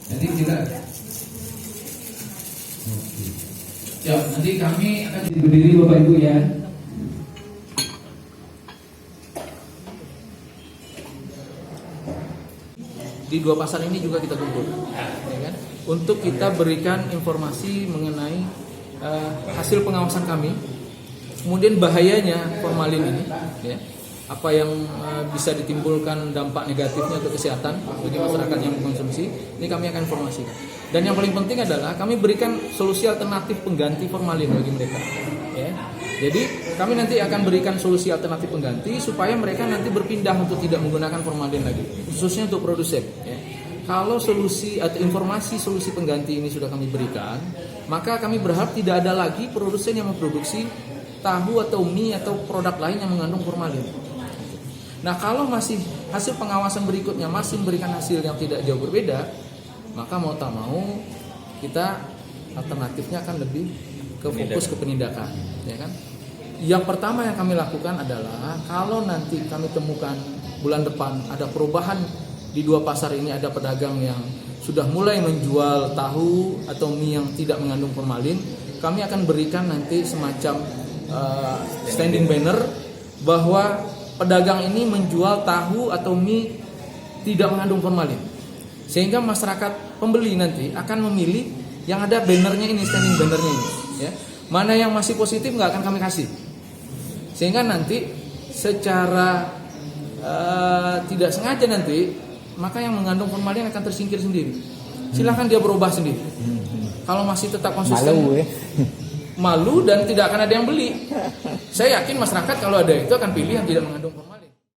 Nanti tidak. Ya, nanti kami akan berdiri Bapak Ibu ya. Di dua pasar ini juga kita kumpul, ya kan? Untuk kita berikan informasi mengenai hasil pengawasan kami, kemudian bahayanya formalin ini, ya, apa yang bisa ditimbulkan dampak negatifnya untuk kesehatan bagi masyarakat yang mengkonsumsi, ini kami akan informasikan. Dan yang paling penting adalah kami berikan solusi alternatif pengganti formalin bagi mereka. Ya. Jadi kami nanti akan berikan solusi alternatif pengganti supaya mereka nanti berpindah untuk tidak menggunakan formalin lagi, khususnya untuk produsen. Ya. Kalau solusi atau informasi solusi pengganti ini sudah kami berikan, maka kami berharap tidak ada lagi produsen yang memproduksi tahu atau mie atau produk lain yang mengandung formalin. Nah, kalau masih hasil pengawasan berikutnya masih memberikan hasil yang tidak jauh berbeda, maka mau tak mau kita alternatifnya akan lebih ke fokus ke penindakan, ya kan? Yang pertama yang kami lakukan adalah kalau nanti kami temukan bulan depan ada perubahan di dua pasar ini, ada pedagang yang sudah mulai menjual tahu atau mie yang tidak mengandung formalin, kami akan berikan nanti semacam standing banner bahwa pedagang ini menjual tahu atau mie tidak mengandung formalin, sehingga masyarakat pembeli nanti akan memilih yang ada bannernya ini, standing bannernya ini, ya. Mana yang masih positif nggak akan kami kasih, sehingga nanti secara tidak sengaja nanti maka yang mengandung formalin akan tersingkir sendiri. Silahkan dia berubah sendiri. Kalau masih tetap konsisten, malu dan tidak akan ada yang beli. Saya yakin masyarakat kalau ada itu akan pilih yang tidak mengandung formalin.